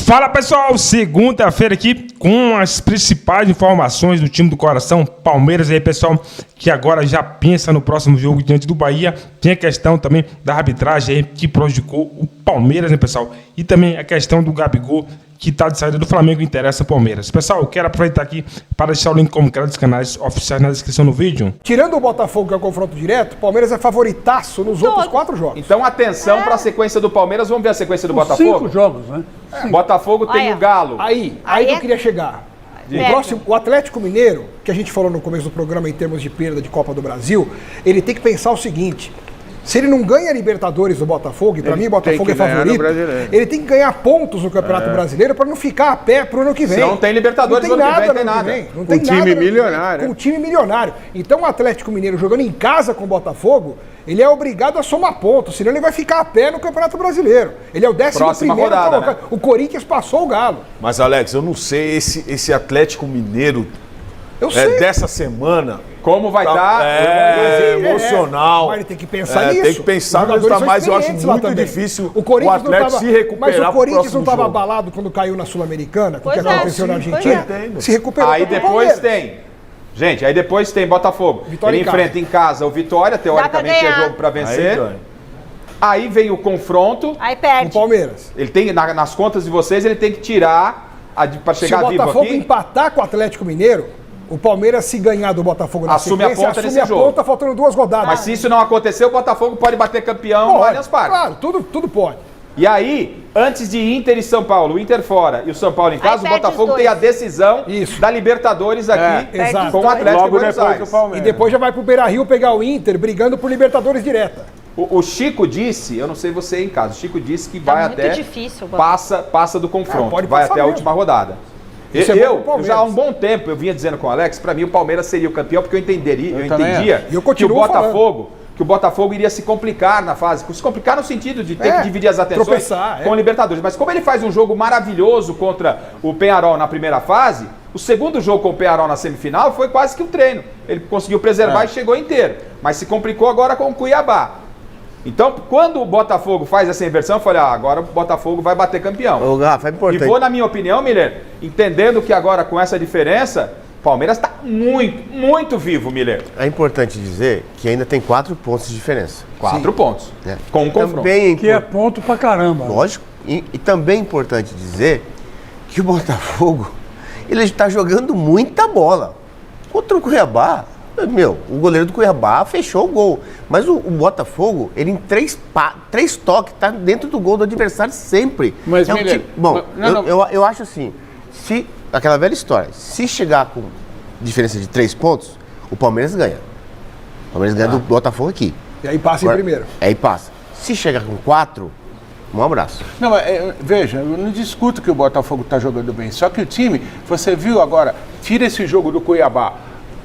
Fala pessoal, segunda-feira aqui com as principais informações do time do coração, Palmeiras aí pessoal, que agora já pensa no próximo jogo diante do Bahia. Tem a questão também da arbitragem aí que prejudicou o Palmeiras, né pessoal? E também a questão do Gabigol, que está de saída do Flamengo e interessa o Palmeiras. Pessoal, eu quero aproveitar aqui para deixar o link como dos canais oficiais na descrição do vídeo. Tirando o Botafogo, que é o confronto direto, o Palmeiras é favoritaço nos outros 4 jogos. Então atenção para a sequência do Palmeiras. Vamos ver a sequência do Botafogo? 5 jogos, né? Botafogo tem o Galo. Aí que eu queria chegar. O Atlético Mineiro, que a gente falou no começo do programa em termos de perda de Copa do Brasil, ele tem que pensar o seguinte: se ele não ganha a Libertadores do Botafogo, e pra mim o Botafogo é favorito, ele tem que ganhar pontos no Campeonato Brasileiro pra não ficar a pé pro ano que vem. Se não tem Libertadores, não tem nada no ano que vem, não tem nada. time milionário. Com o time milionário. Então o Atlético Mineiro jogando em casa com o Botafogo, ele é obrigado a somar pontos, senão ele vai ficar a pé no Campeonato Brasileiro. Ele é o 11º rodada, colocado. né? O Corinthians passou o Galo. Mas, Alex, eu não sei esse Atlético Mineiro dessa semana. Como vai estar? Emocional. Mas ele tem que pensar nisso. Tem que pensar nisso, mas eu acho muito difícil o Atlético se recuperar. Mas o Corinthians não estava jogo. abalado quando caiu na Sul-Americana, com o que aconteceu na sim, Argentina? Se recuperou. Aí depois tem. Gente, aí depois tem Botafogo. Vitória ele enfrenta em casa o Vitória, teoricamente é jogo para vencer. Aí vem o confronto. Aí perde. O Palmeiras. Ele tem, nas contas de vocês, ele tem que tirar para chegar vivo aqui. Se o Botafogo empatar com o Atlético Mineiro, o Palmeiras, se ganhar do Botafogo na assume a ponta nesse jogo. Ponta, faltando 2 rodadas. Mas se isso não acontecer, o Botafogo pode bater campeão no Allianz Parque. Claro, tudo pode. E aí, antes de Inter e São Paulo, o Inter fora e o São Paulo em casa, o Botafogo tem a decisão da Libertadores aqui com o Atlético de Buenos Aires. E depois já vai pro Beira-Rio pegar o Inter, brigando por Libertadores direta. O Chico disse, eu não sei você aí em casa, o Chico disse que vai até... difícil, passa do confronto, vai até a última rodada. Eu já há um bom tempo, eu vinha dizendo com o Alex, para mim o Palmeiras seria o campeão, porque eu entendia que o Botafogo iria se complicar na fase, se complicar no sentido de ter que dividir as atenções com o Libertadores. Mas como ele faz um jogo maravilhoso contra o Peñarol na primeira fase, o segundo jogo com o Peñarol na semifinal foi quase que um treino. Ele conseguiu preservar e chegou inteiro, mas se complicou agora com o Cuiabá. Então, quando o Botafogo faz essa inversão, eu falei, agora o Botafogo vai bater campeão. Ô, Rafa, é importante. E vou, na minha opinião, Miller, entendendo que agora com essa diferença, o Palmeiras está muito, muito vivo, Miller. É importante dizer que ainda tem 4 pontos de diferença. 4 pontos. Com um confronto. Que é ponto pra caramba. Lógico. E também é importante dizer que o Botafogo, ele está jogando muita bola. Contra o Cuiabá, o goleiro do Cuiabá fechou o gol. Mas o Botafogo, ele em 3 toques, tá dentro do gol do adversário sempre. Mas, Miller, eu acho assim, aquela velha história, se chegar com diferença de 3 pontos, o Palmeiras ganha. O Palmeiras ganha do Botafogo aqui. E aí passa em primeiro. Aí passa. Se chegar com 4, um abraço. Não, veja, eu não discuto que o Botafogo está jogando bem, só que o time, você viu agora, tira esse jogo do Cuiabá.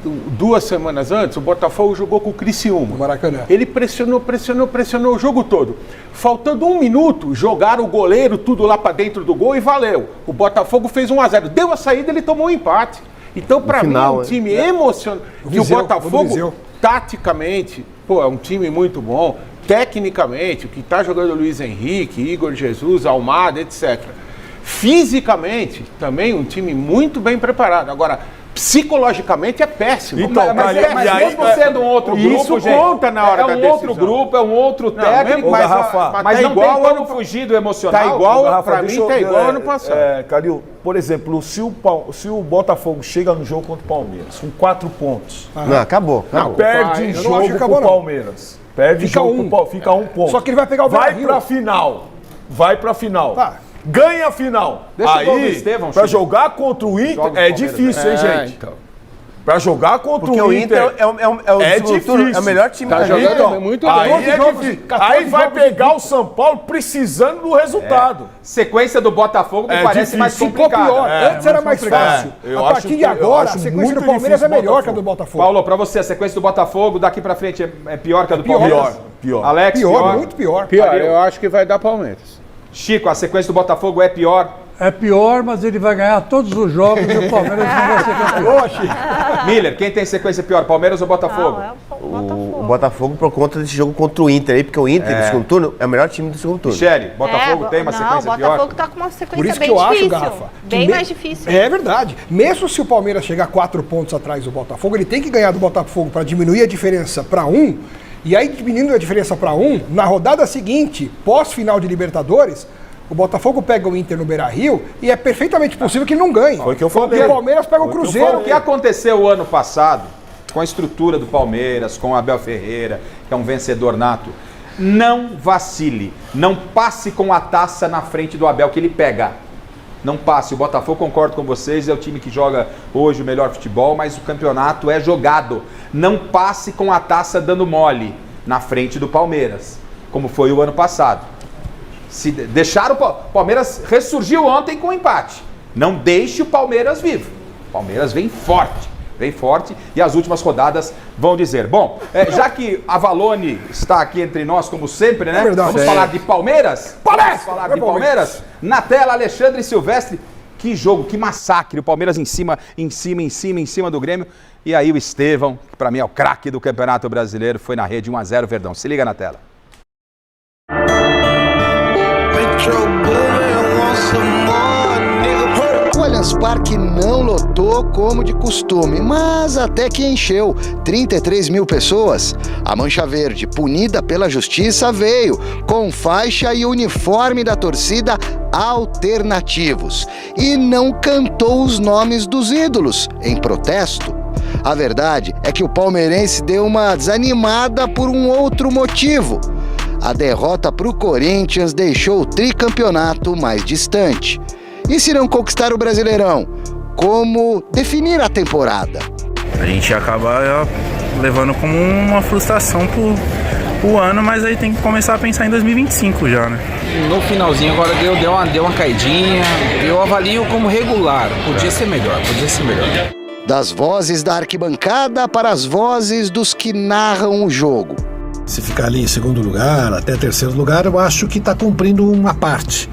2 semanas antes, o Botafogo jogou com o Criciúma. No Maracanã. Ele pressionou o jogo todo. Faltando 1 minuto, jogaram o goleiro tudo lá para dentro do gol e valeu. O Botafogo fez 1-0. Deu a saída, ele tomou um empate. Então, para mim, é um time emocionante. Que o Botafogo, taticamente, é um time muito bom. Tecnicamente, o que está jogando o Luiz Henrique, Igor Jesus, Almada, etc. Fisicamente, também um time muito bem preparado. Agora, psicologicamente é péssimo. Então, mas mesmo sendo um outro grupo, isso conta na hora da decisão. É um outro grupo, é um outro técnico, mas não tem como fugir do emocional. Tá igual, pra mim, tá igual ano passado. Calil, por exemplo, se o Botafogo chega no jogo contra o Palmeiras com 4 pontos... Não, acabou. Perde jogo pro Palmeiras. Perde jogo, fica 1 ponto. Só que ele vai pegar o Vai pra final. Tá. Ganha a final. Aí, pra jogar contra o Inter é difícil, hein, gente? Então. Pra jogar contra o Inter é difícil. É o melhor time tá da jogando muito bem. Aí vai pegar o São Paulo precisando do resultado. Sequência do Botafogo me parece mais complicada. Pior. Antes era mais fácil. A partir de agora, a sequência do Palmeiras é melhor que a do Botafogo. Paulo, pra você, a sequência do Botafogo daqui pra frente é pior que a do Palmeiras? Pior. Alex, pior? Muito pior. Eu acho que vai dar Palmeiras. Chico, a sequência do Botafogo é pior? É pior, mas ele vai ganhar todos os jogos e o Palmeiras não vai ser campeão. Miller, quem tem sequência pior, Palmeiras ou Botafogo? Não, o Botafogo por conta desse jogo contra o Inter aí, porque o Inter do segundo turno é o melhor time do segundo turno. Michele, Botafogo tem uma sequência pior? Não, o Botafogo tá com uma sequência por isso bem que eu difícil. acho, Garrafa, bem mais difícil. É verdade. Mesmo se o Palmeiras chegar 4 pontos atrás do Botafogo, ele tem que ganhar do Botafogo para diminuir a diferença para 1. E aí, diminuindo a diferença para 1, na rodada seguinte, pós-final de Libertadores, o Botafogo pega o Inter no Beira-Rio e é perfeitamente possível que ele não ganhe. Foi o que eu falei. Porque o Palmeiras pega o Cruzeiro. O que aconteceu o ano passado, com a estrutura do Palmeiras, com o Abel Ferreira, que é um vencedor nato, não vacile, não passe com a taça na frente do Abel que ele pega. Não passe. O Botafogo, concordo com vocês, é o time que joga hoje o melhor futebol, mas o campeonato é jogado. Não passe com a taça dando mole na frente do Palmeiras, como foi o ano passado. Se deixar o Palmeiras ressurgiu ontem com um empate. Não deixe o Palmeiras vivo. O Palmeiras vem forte e as últimas rodadas vão dizer. Bom, já que a Valone está aqui entre nós, como sempre, né? Vamos falar de Palmeiras? Vamos falar de Palmeiras? Na tela, Alexandre Silvestre. Que jogo, que massacre. O Palmeiras em cima do Grêmio. E aí o Estevão, que para mim é o craque do Campeonato Brasileiro, foi na rede 1-0 Verdão. Se liga na tela. O Allianz Parque não lotou como de costume, mas até que encheu, 33 mil pessoas. A Mancha Verde, punida pela justiça, veio com faixa e uniforme da torcida alternativos e não cantou os nomes dos ídolos, em protesto. A verdade é que o palmeirense deu uma desanimada por um outro motivo. A derrota para o Corinthians deixou o tricampeonato mais distante. E se não conquistar o Brasileirão, como definir a temporada? A gente acaba levando como uma frustração pro ano, mas aí tem que começar a pensar em 2025 já, né? No finalzinho agora deu uma caidinha, eu avalio como regular, podia ser melhor. Das vozes da arquibancada para as vozes dos que narram o jogo. Se ficar ali em segundo lugar, até terceiro lugar, eu acho que está cumprindo uma parte.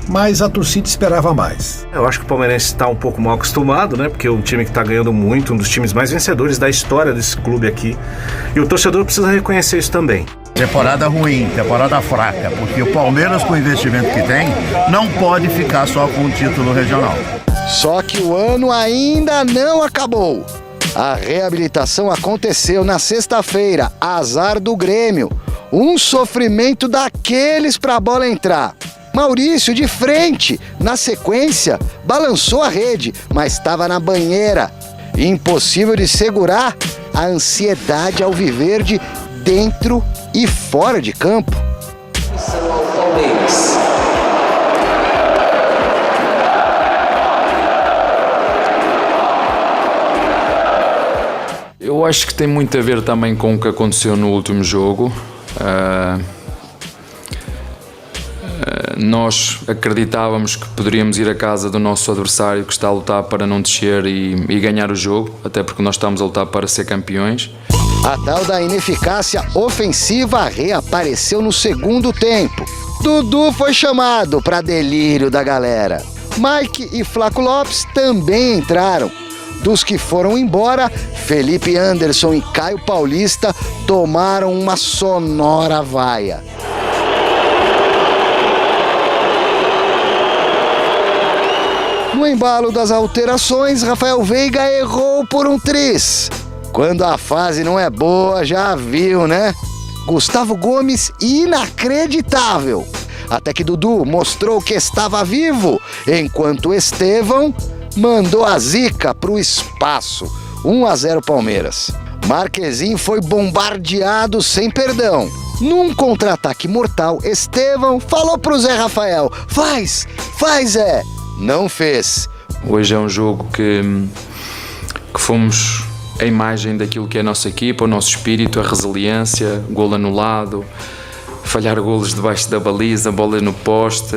Mas a torcida esperava mais. Eu acho que o palmeirense está um pouco mal acostumado, né? Porque é um time que está ganhando muito, um dos times mais vencedores da história desse clube aqui. E o torcedor precisa reconhecer isso também. Temporada ruim, temporada fraca, porque o Palmeiras, com o investimento que tem, não pode ficar só com o título regional. Só que o ano ainda não acabou. A reabilitação aconteceu na sexta-feira, azar do Grêmio. Um sofrimento daqueles para a bola entrar. Maurício, de frente, na sequência, balançou a rede, mas estava na banheira. Impossível de segurar a ansiedade alviverde dentro e fora de campo. Eu acho que tem muito a ver também com o que aconteceu no último jogo. Nós acreditávamos que poderíamos ir à casa do nosso adversário que está a lutar para não descer e ganhar o jogo, até porque nós estamos a lutar para ser campeões. A tal da ineficácia ofensiva reapareceu no segundo tempo. Dudu foi chamado para delírio da galera. Mike e Flaco Lopes também entraram. Dos que foram embora, Felipe Anderson e Caio Paulista tomaram uma sonora vaia. No embalo das alterações, Rafael Veiga errou por um tris. Quando a fase não é boa, já viu, né? Gustavo Gomes, inacreditável. Até que Dudu mostrou que estava vivo, enquanto Estevão mandou a zica pro espaço. 1-0 Palmeiras. Marquezinho foi bombardeado sem perdão. Num contra-ataque mortal, Estevão falou pro Zé Rafael: Faz, Zé. Não fez. Hoje é um jogo que fomos a imagem daquilo que é a nossa equipa, o nosso espírito, a resiliência, golo anulado, falhar golos debaixo da baliza, bola no poste.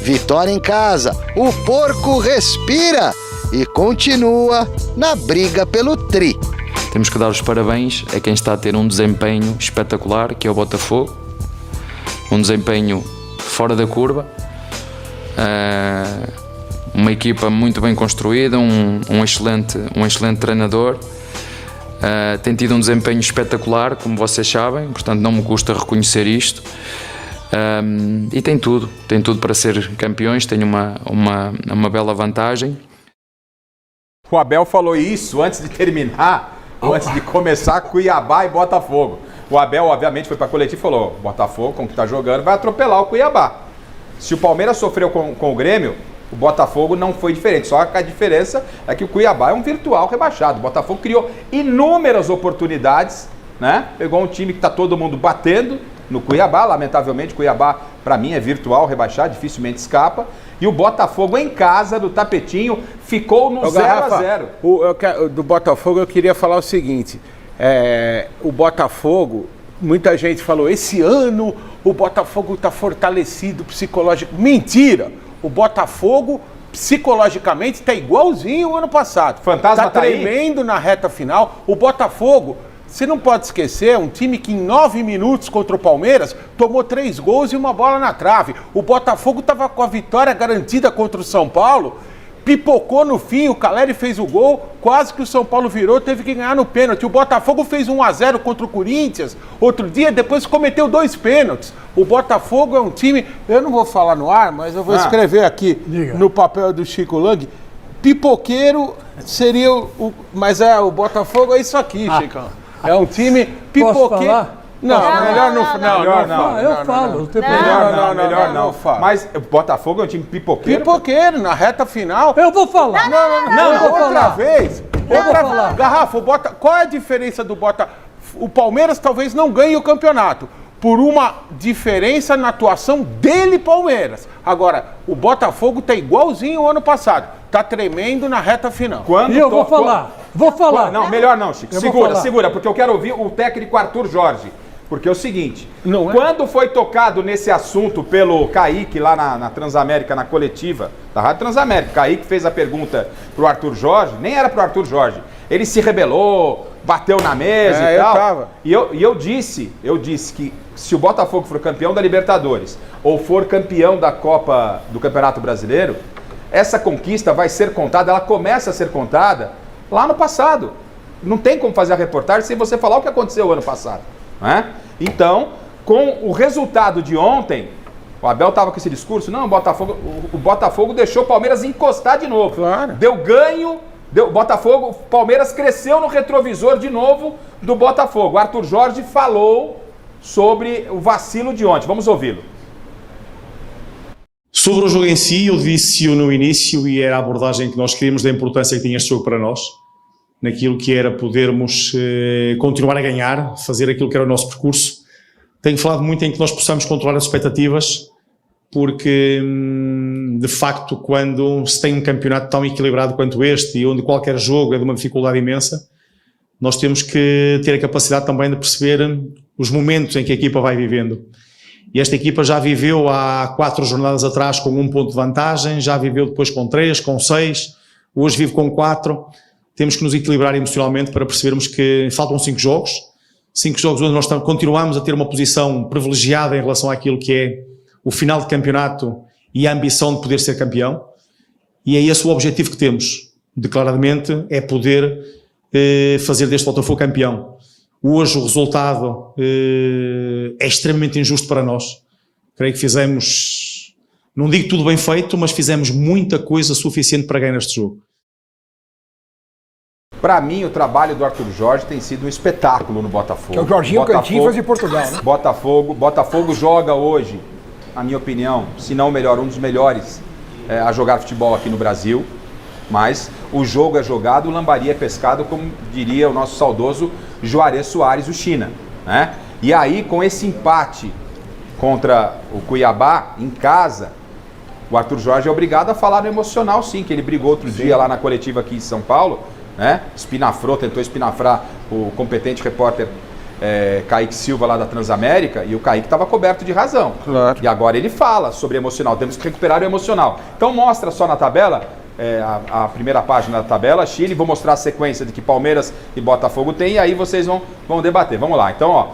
Vitória em casa, o porco respira e continua na briga pelo tri. Temos que dar os parabéns a quem está a ter um desempenho espetacular, que é o Botafogo. Um desempenho fora da curva. Uma equipa muito bem construída, um excelente treinador. Tem tido um desempenho espetacular, como vocês sabem, portanto não me custa reconhecer isto. E tem tudo para ser campeões, tem uma bela vantagem. O Abel falou isso antes de terminar, antes de começar Cuiabá e Botafogo. O Abel, obviamente, foi para a coletiva e falou: Botafogo, como que está jogando, vai atropelar o Cuiabá. Se o Palmeiras sofreu com o Grêmio, o Botafogo não foi diferente. Só que a diferença é que o Cuiabá é um virtual rebaixado. O Botafogo criou inúmeras oportunidades, né? Pegou um time que está todo mundo batendo no Cuiabá. Lamentavelmente, o Cuiabá, para mim, é virtual rebaixado, dificilmente escapa. E o Botafogo em casa, do tapetinho, ficou no 0-0. Do Botafogo eu queria falar o seguinte. O Botafogo, muita gente falou, esse ano o Botafogo está fortalecido psicologicamente. Mentira! O Botafogo, psicologicamente, está igualzinho ao ano passado. Fantasma tá tremendo na reta final. O Botafogo, você não pode esquecer, um time que em 9 minutos contra o Palmeiras tomou 3 gols e uma bola na trave. O Botafogo estava com a vitória garantida contra o São Paulo, pipocou no fim, o Caleri fez o gol, quase que o São Paulo virou, teve que ganhar no pênalti. O Botafogo fez 1-0 contra o Corinthians outro dia, depois cometeu 2 pênaltis. O Botafogo é um time, eu não vou falar no ar, mas eu vou escrever aqui no papel do Chico Lang, pipoqueiro seria mas o Botafogo é isso aqui, Chicão. É um time pipoqueiro. Posso falar? Não, melhor não. Eu falo. Melhor não. Mas o Botafogo é um time pipoqueiro? Pipoqueiro, na reta final. Eu vou falar. Outra vez. Garrafa, qual é a diferença do Botafogo? O Palmeiras talvez não ganhe o campeonato, por uma diferença na atuação dele, Palmeiras. Agora, o Botafogo tá igualzinho ao ano passado. Tá tremendo na reta final. Vou falar. Não, melhor não, Chico. Segura, porque eu quero ouvir o técnico Arthur Jorge. Porque é o seguinte, quando foi tocado nesse assunto pelo Kaique lá na Transamérica, na coletiva da Rádio Transamérica, Kaique fez a pergunta pro Arthur Jorge, nem era pro Arthur Jorge, ele se rebelou, bateu na mesa e tal. Eu disse que se o Botafogo for campeão da Libertadores ou for campeão da Copa do Campeonato Brasileiro, essa conquista vai ser contada, ela começa a ser contada lá no passado. Não tem como fazer a reportagem sem você falar o que aconteceu ano passado. Né? Então, com o resultado de ontem, o Abel estava com esse discurso, não, o Botafogo deixou o Palmeiras encostar de novo. Claro. Deu ganho, o Palmeiras cresceu no retrovisor de novo do Botafogo. O Arthur Jorge falou sobre o vacilo de ontem. Vamos ouvi-lo. Sobre o jogo em si, eu disse-o no início e era a abordagem que nós queríamos da importância que tinha este jogo para nós, naquilo que era podermos continuar a ganhar, fazer aquilo que era o nosso percurso. Tenho falado muito em que nós possamos controlar as expectativas, porque de facto quando se tem um campeonato tão equilibrado quanto este e onde qualquer jogo é de uma dificuldade imensa, nós temos que ter a capacidade também de perceber os momentos em que a equipa vai vivendo. E esta equipa já viveu há 4 jornadas atrás com 1 ponto de vantagem, já viveu depois com 3, com 6, hoje vive com 4. Temos que nos equilibrar emocionalmente para percebermos que faltam 5 jogos. 5 jogos onde nós continuamos a ter uma posição privilegiada em relação àquilo que é o final de campeonato e a ambição de poder ser campeão. E é esse o objetivo que temos, declaradamente, é poder fazer deste Botafogo campeão. Hoje o resultado é extremamente injusto para nós. Creio que fizemos, não digo tudo bem feito, mas fizemos muita coisa suficiente para ganhar este jogo. Para mim, o trabalho do Arthur Jorge tem sido um espetáculo no Botafogo. Que é o Jorginho Cantinflas de Portugal, né? Botafogo joga hoje, na minha opinião, se não o melhor, um dos melhores a jogar futebol aqui no Brasil. Mas o jogo é jogado, o lambari é pescado, como diria o nosso saudoso Juarez Soares, o China. Né? E aí, com esse empate contra o Cuiabá, em casa, o Arthur Jorge é obrigado a falar no emocional, sim, que ele brigou outro dia lá na coletiva aqui em São Paulo, né? Tentou espinafrar o competente repórter Kaique Silva lá da Transamérica, e o Kaique estava coberto de razão. Claro. E agora ele fala sobre emocional, temos que recuperar o emocional. Então mostra só na tabela, a primeira página da tabela, Chile, vou mostrar a sequência de que Palmeiras e Botafogo tem, e aí vocês vão debater. Vamos lá, então ó,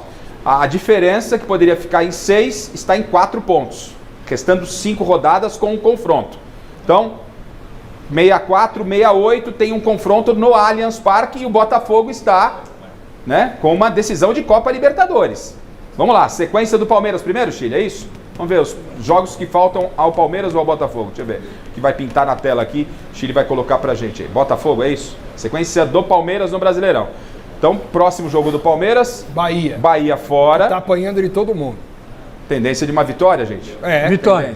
a diferença que poderia ficar em 6 está em 4 pontos, restando 5 rodadas com um confronto. Então, 64, 68 tem um confronto no Allianz Parque e o Botafogo está né, com uma decisão de Copa Libertadores. Vamos lá, sequência do Palmeiras primeiro, Chile, é isso? Vamos ver os jogos que faltam ao Palmeiras ou ao Botafogo. Deixa eu ver, que vai pintar na tela aqui, Chile vai colocar pra gente aí. Botafogo, é isso? Sequência do Palmeiras no Brasileirão. Então, próximo jogo do Palmeiras. Bahia fora. Tá apanhando de todo mundo. Tendência de uma vitória, gente? Vitória.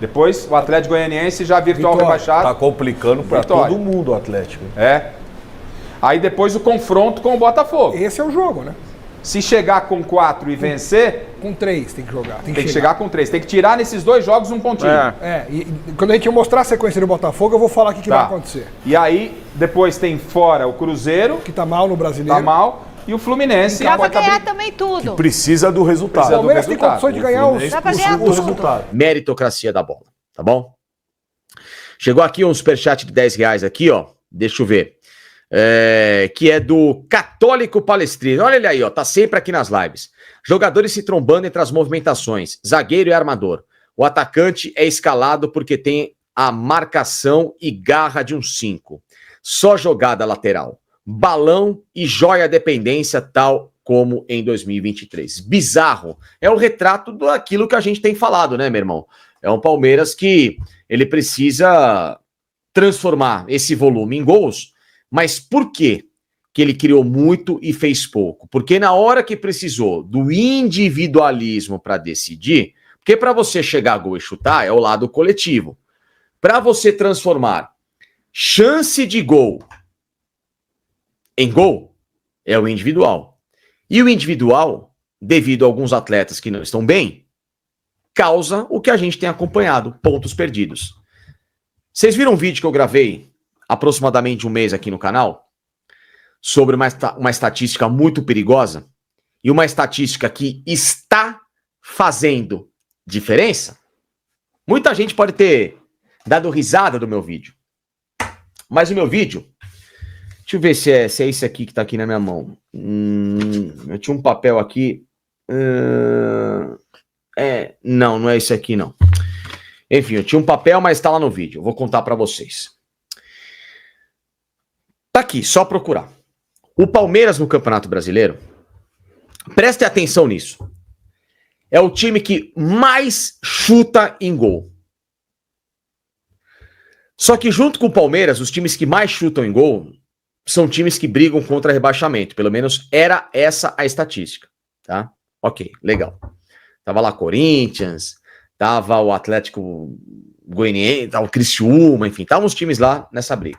Depois, o Atlético Goianiense já virtual rebaixado. Tá complicando pra todo mundo o Atlético. Aí depois o confronto com o Botafogo. Esse é o jogo, né? Se chegar com 4 e vencer... Com 3 tem que jogar. Tem que chegar com 3. Tem que tirar nesses 2 jogos um pontinho. E quando a gente mostrar a sequência do Botafogo, eu vou falar o que vai acontecer. E aí, depois tem fora o Cruzeiro. Que tá mal no Brasileiro. Tá mal. E o Fluminense. Dá pra ganhar também tudo. Que precisa do resultado. O Palmeiras tem condições de ganhar os resultados. Meritocracia da bola, tá bom? Chegou aqui um superchat de R$10 aqui, ó. Deixa eu ver. Que é do Católico Palestrino. Olha ele aí, ó. Tá sempre aqui nas lives. Jogadores se trombando entre as movimentações. Zagueiro e armador. O atacante é escalado porque tem a marcação e garra de um 5. Só jogada lateral. Balão e joia dependência, tal como em 2023. Bizarro. É o retrato daquilo que a gente tem falado, né, meu irmão? É um Palmeiras que ele precisa transformar esse volume em gols. Mas por quê que ele criou muito e fez pouco? Porque na hora que precisou do individualismo para decidir, porque para você chegar a gol e chutar é o lado coletivo. Para você transformar chance de gol em gol, é o individual. E o individual, devido a alguns atletas que não estão bem, causa o que a gente tem acompanhado, pontos perdidos. Vocês viram um vídeo que eu gravei aproximadamente um mês aqui no canal, sobre uma estatística muito perigosa, e uma estatística que está fazendo diferença? Muita gente pode ter dado risada do meu vídeo, mas o meu vídeo, deixa eu ver se é esse aqui que tá aqui na minha mão. Eu tinha um papel aqui, não é esse aqui não. Enfim, eu tinha um papel, mas tá lá no vídeo, eu vou contar pra vocês. Tá aqui, só procurar. O Palmeiras no Campeonato Brasileiro, prestem atenção nisso, é o time que mais chuta em gol. Só que junto com o Palmeiras, os times que mais chutam em gol são times que brigam contra rebaixamento. Pelo menos era essa a estatística, tá? Ok, legal. Tava lá Corinthians, tava o Atlético Goianiense, tava o Criciúma, enfim, estavam os times lá nessa briga.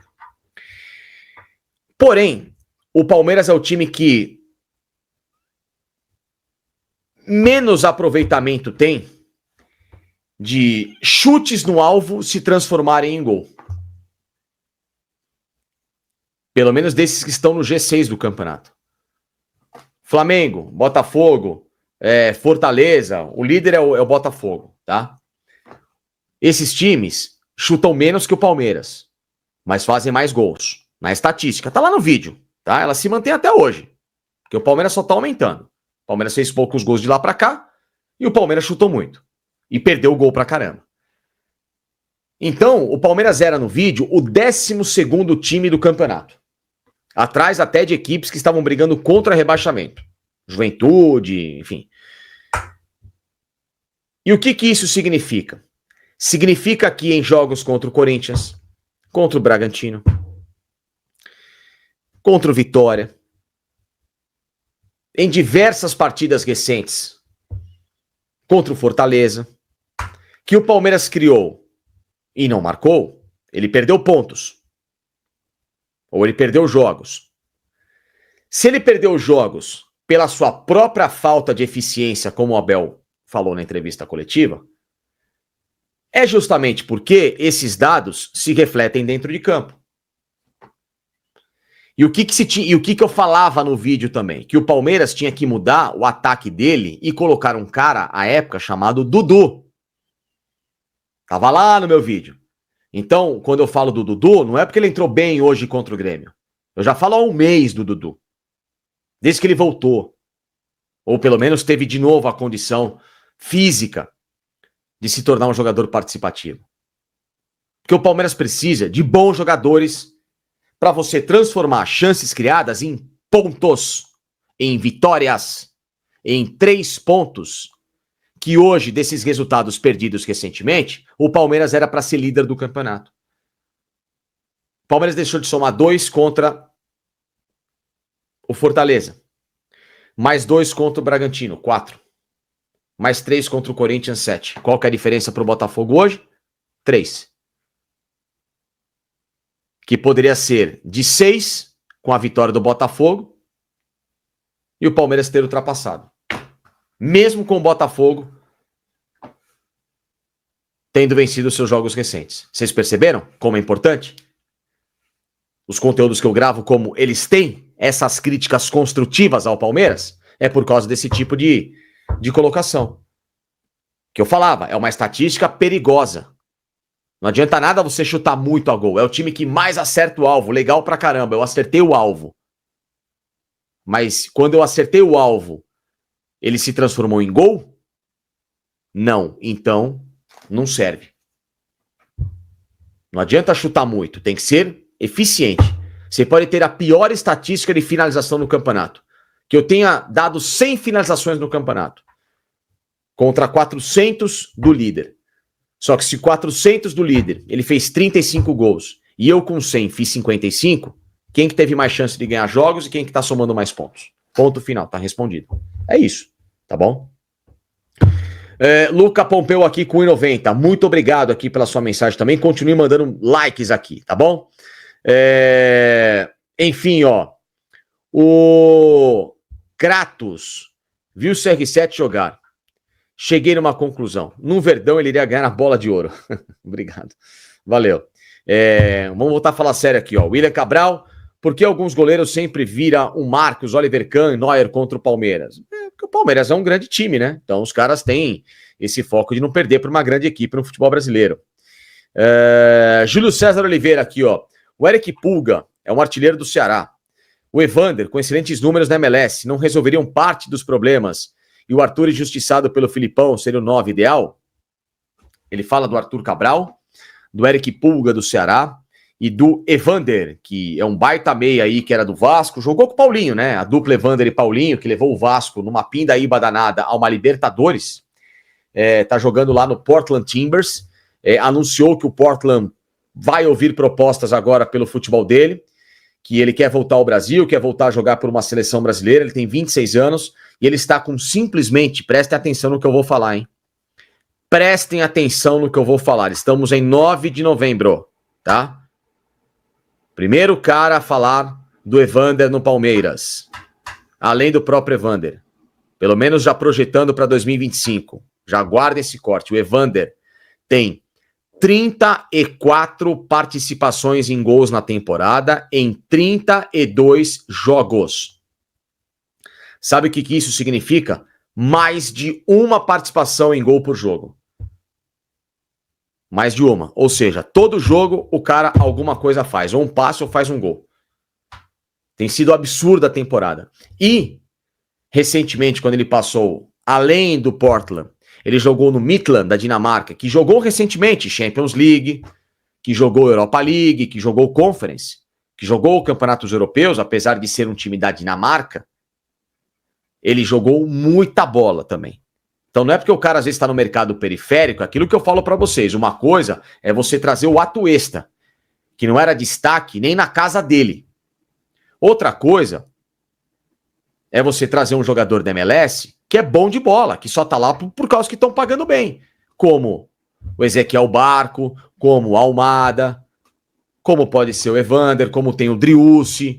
Porém, o Palmeiras é o time que menos aproveitamento tem de chutes no alvo se transformarem em gol. Pelo menos desses que estão no G6 do campeonato. Flamengo, Botafogo, Fortaleza, o líder é o Botafogo, tá? Esses times chutam menos que o Palmeiras, mas fazem mais gols. Na estatística, tá lá no vídeo, tá? Ela se mantém até hoje, porque o Palmeiras só tá aumentando. O Palmeiras fez poucos gols de lá pra cá, e o Palmeiras chutou muito. E perdeu o gol pra caramba. Então, o Palmeiras era no vídeo o 12º time do campeonato. Atrás até de equipes que estavam brigando contra rebaixamento. Juventude, enfim. E o que isso significa? Significa que em jogos contra o Corinthians, contra o Bragantino, contra o Vitória, em diversas partidas recentes, contra o Fortaleza, que o Palmeiras criou e não marcou, ele perdeu pontos. Ou ele perdeu jogos. Se ele perdeu jogos pela sua própria falta de eficiência, como o Abel falou na entrevista coletiva, é justamente porque esses dados se refletem dentro de campo. E o que eu falava no vídeo também? Que o Palmeiras tinha que mudar o ataque dele e colocar um cara, à época, chamado Dudu. Tava lá no meu vídeo. Então, quando eu falo do Dudu, não é porque ele entrou bem hoje contra o Grêmio. Eu já falo há um mês do Dudu. Desde que ele voltou. Ou pelo menos teve de novo a condição física de se tornar um jogador participativo. Porque o Palmeiras precisa de bons jogadores para você transformar chances criadas em pontos. em vitórias, em 3 pontos, que hoje, desses resultados perdidos recentemente, o Palmeiras era para ser líder do campeonato. O Palmeiras deixou de somar 2 contra o Fortaleza, mais 2 contra o Bragantino, 4, mais 3 contra o Corinthians, 7. Qual que é a diferença para o Botafogo hoje? 3. Que poderia ser de 6 com a vitória do Botafogo e o Palmeiras ter ultrapassado. Mesmo com o Botafogo tendo vencido os seus jogos recentes. Vocês perceberam como é importante? Os conteúdos que eu gravo, como eles têm essas críticas construtivas ao Palmeiras, é por causa desse tipo de colocação. Que eu falava, é uma estatística perigosa. Não adianta nada você chutar muito a gol. É o time que mais acerta o alvo. Legal pra caramba, eu acertei o alvo. Mas quando eu acertei o alvo, ele se transformou em gol? Não. Então, não serve. Não adianta chutar muito. Tem que ser eficiente. Você pode ter a pior estatística de finalização no campeonato. Que eu tenha dado 100 finalizações no campeonato. Contra 400 do líder. Só que se 400 do líder, ele fez 35 gols, e eu com 100 fiz 55, quem que teve mais chance de ganhar jogos e quem que tá somando mais pontos? Ponto final, tá respondido. É isso, tá bom? Luca Pompeu aqui com 1,90. Muito obrigado aqui pela sua mensagem também. Continue mandando likes aqui, tá bom? Enfim, ó. O Kratos viu o CR7 jogar. Cheguei numa conclusão. No Verdão ele iria ganhar a bola de ouro. Obrigado. Valeu. Vamos voltar a falar sério aqui, ó. William Cabral, por que alguns goleiros sempre viram o Marcos, Oliver Kahn e Neuer contra o Palmeiras? Porque o Palmeiras é um grande time, né? Então os caras têm esse foco de não perder para uma grande equipe no futebol brasileiro. Júlio César Oliveira aqui, ó. O Eric Pulga é um artilheiro do Ceará. O Evander, com excelentes números na MLS, não resolveriam parte dos problemas. E o Arthur, injustiçado pelo Filipão, seria o 9 ideal? Ele fala do Arthur Cabral, do Eric Pulga do Ceará e do Evander, que é um baita meia aí, que era do Vasco, jogou com o Paulinho, né? A dupla Evander e Paulinho, que levou o Vasco numa pindaíba danada a uma Libertadores. Tá jogando lá no Portland Timbers. Anunciou que o Portland vai ouvir propostas agora pelo futebol dele, que ele quer voltar ao Brasil, quer voltar a jogar por uma seleção brasileira. Ele tem 26 anos e ele está com simplesmente, prestem atenção no que eu vou falar, hein? Prestem atenção no que eu vou falar. Estamos em 9 de novembro, tá? Primeiro cara a falar do Evander no Palmeiras. Além do próprio Evander. Pelo menos já projetando para 2025. Já guarda esse corte. O Evander tem 34 participações em gols na temporada em 32 jogos. Sabe o que isso significa? Mais de uma participação em gol por jogo. Mais de uma. Ou seja, todo jogo o cara alguma coisa faz. Ou um passe ou faz um gol. Tem sido absurda a temporada. E, recentemente, quando ele passou além do Portland, ele jogou no Midland, da Dinamarca, que jogou recentemente Champions League, que jogou Europa League, que jogou Conference, que jogou Campeonatos Europeus, apesar de ser um time da Dinamarca, ele jogou muita bola também. Então não é porque o cara às vezes está no mercado periférico, aquilo que eu falo para vocês, uma coisa é você trazer o Atuesta, que não era destaque nem na casa dele. Outra coisa é você trazer um jogador da MLS que é bom de bola, que só tá lá por causa que estão pagando bem. Como o Ezequiel Barco, como o Almada, como pode ser o Evander, como tem o Driussi,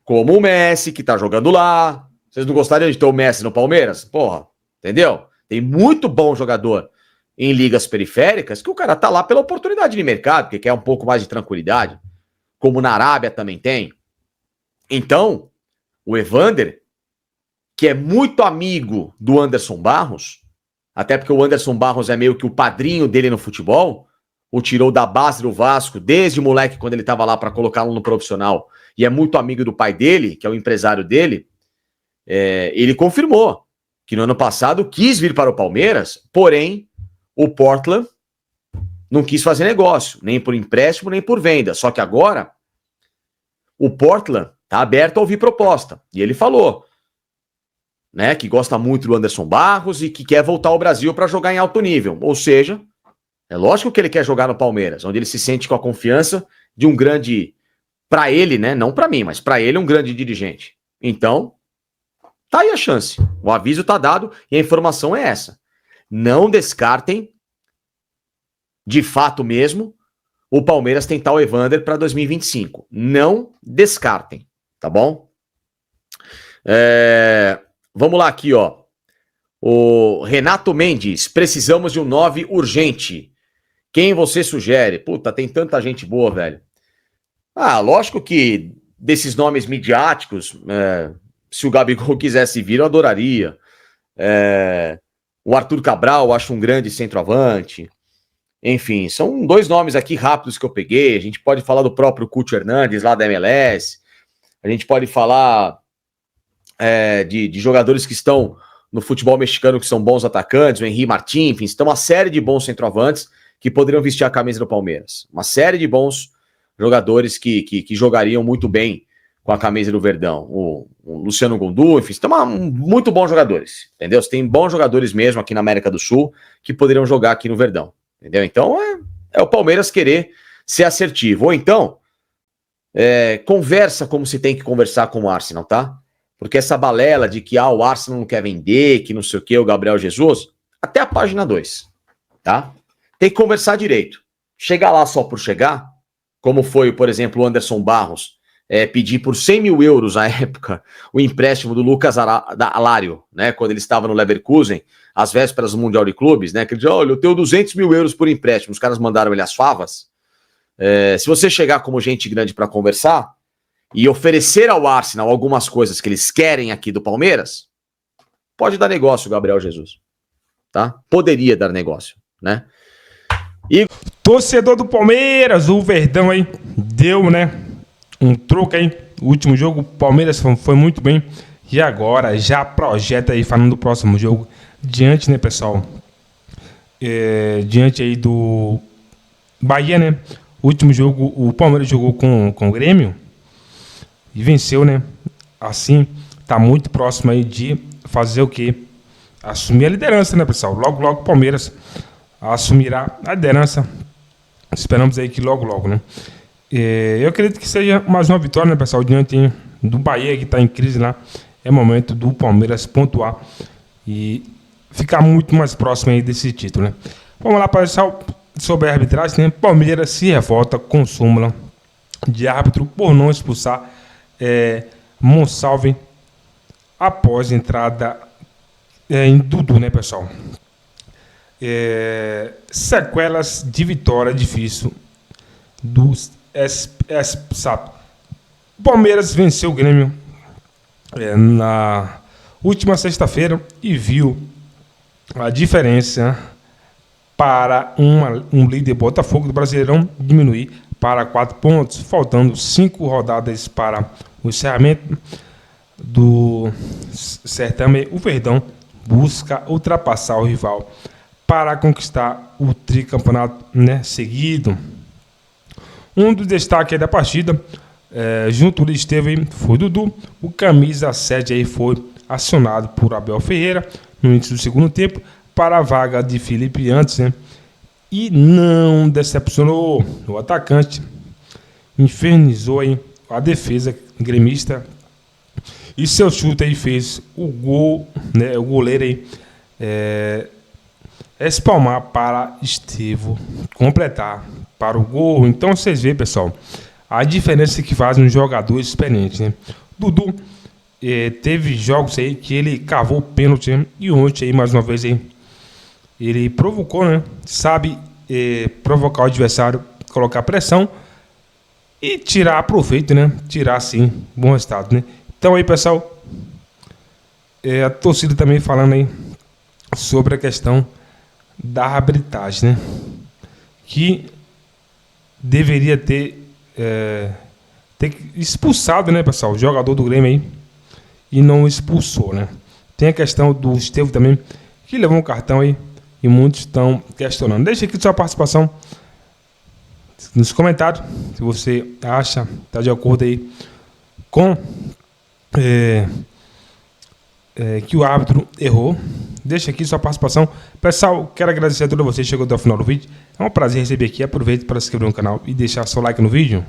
como o Messi, que tá jogando lá. Vocês não gostariam de ter o Messi no Palmeiras? Porra, entendeu? Tem muito bom jogador em ligas periféricas que o cara tá lá pela oportunidade de mercado, porque quer um pouco mais de tranquilidade. Como na Arábia também tem. Então, o Evander, que é muito amigo do Anderson Barros, até porque o Anderson Barros é meio que o padrinho dele no futebol, o tirou da base do Vasco, desde o moleque, quando ele estava lá para colocá-lo no profissional, e é muito amigo do pai dele, que é o empresário dele, ele confirmou que no ano passado quis vir para o Palmeiras, porém, o Portland não quis fazer negócio, nem por empréstimo, nem por venda. Só que agora, o Portland Tá aberto a ouvir proposta. E ele falou, né, que gosta muito do Anderson Barros e que quer voltar ao Brasil para jogar em alto nível. Ou seja, é lógico que ele quer jogar no Palmeiras, onde ele se sente com a confiança de um grande, para ele, né, não para mim, mas para ele um grande dirigente. Então, tá aí a chance. O aviso tá dado e a informação é essa. Não descartem, de fato mesmo, o Palmeiras tentar o Evander para 2025. Não descartem, tá bom? Vamos lá aqui, ó. O Renato Mendes, precisamos de um 9 urgente. Quem você sugere? Puta, tem tanta gente boa, velho. Lógico que desses nomes midiáticos, se o Gabigol quisesse vir, eu adoraria. O Arthur Cabral, eu acho um grande centroavante. Enfim, são 2 nomes aqui rápidos que eu peguei. A gente pode falar do próprio Cúcio Hernandes, lá da MLS. A gente pode falar de jogadores que estão no futebol mexicano, que são bons atacantes, o Henry Martín, enfim, estão uma série de bons centroavantes que poderiam vestir a camisa do Palmeiras. Uma série de bons jogadores que jogariam muito bem com a camisa do Verdão. O Luciano Gondu, enfim, estão muito bons jogadores, entendeu? Você tem bons jogadores mesmo aqui na América do Sul que poderiam jogar aqui no Verdão, entendeu? Então é o Palmeiras querer ser assertivo. Ou então, conversa como se tem que conversar com o Arsenal, tá? Porque essa balela de que o Arsenal não quer vender, que não sei o que, o Gabriel Jesus, até a página 2, tá? Tem que conversar direito. Chegar lá só por chegar, como foi, por exemplo, o Anderson Barros, pedir por 100 mil euros à época o empréstimo do Lucas Alário, né, quando ele estava no Leverkusen, às vésperas do Mundial de Clubes, né, que ele disse, olha, eu tenho 200 mil euros por empréstimo, os caras mandaram ele as favas. Se você chegar como gente grande para conversar e oferecer ao Arsenal algumas coisas que eles querem aqui do Palmeiras, pode dar negócio, Gabriel Jesus, tá? Poderia dar negócio, né? E torcedor do Palmeiras, o Verdão aí deu, né, um troco aí. O último jogo, o Palmeiras foi muito bem. E agora já projeta aí, falando do próximo jogo, diante, né, pessoal? Diante aí do Bahia, né? O último jogo, o Palmeiras jogou com o Grêmio e venceu, né? Assim, tá muito próximo aí de fazer o quê? Assumir a liderança, né, pessoal? Logo, logo o Palmeiras assumirá a liderança. Esperamos aí que logo, né? Eu acredito que seja mais uma vitória, né, pessoal? Diante do Bahia, que está em crise lá. É momento do Palmeiras pontuar e ficar muito mais próximo aí desse título, né? Vamos lá, pessoal, sobre a arbitragem, né? Palmeiras se revolta com súmula de árbitro por não expulsar Monsalve após entrada em Dudu, né, pessoal? Sequelas de vitória difícil dos SAP. Palmeiras venceu o Grêmio na última sexta-feira e viu a diferença para um líder Botafogo do Brasileirão diminuir para 4 pontos, faltando 5 rodadas para o encerramento do certame. O Verdão busca ultrapassar o rival para conquistar o tricampeonato, né, seguido. Um dos destaques da partida, junto ali esteve, foi Dudu. O camisa 7 aí foi acionado por Abel Ferreira no início do segundo tempo para a vaga de Felipe antes, né? E não decepcionou. O atacante infernizou aí a defesa gremista e seu chute aí fez o gol, né? O goleiro aí espalmar para Estevo completar para o gol. Então vocês veem, pessoal, a diferença que faz um jogador experiente, né? Dudu teve jogos aí que ele cavou pênalti, né? E ontem aí, mais uma vez aí, ele provocou, né? Sabe provocar o adversário, colocar pressão e tirar proveito, né? Tirar, assim, bom resultado, né? Então aí, pessoal, a torcida também falando aí sobre a questão da arbitragem, né? Que deveria ter expulsado, né, pessoal, o jogador do Grêmio aí e não expulsou, né? Tem a questão do Estevo também, que levou um cartão aí e muitos estão questionando. Deixa aqui sua participação nos comentários, se você acha, está de acordo aí com que o árbitro errou. Deixa aqui sua participação. Pessoal, quero agradecer a todos vocês que chegou até o final do vídeo. É um prazer receber aqui. Aproveite para se inscrever no canal e deixar seu like no vídeo.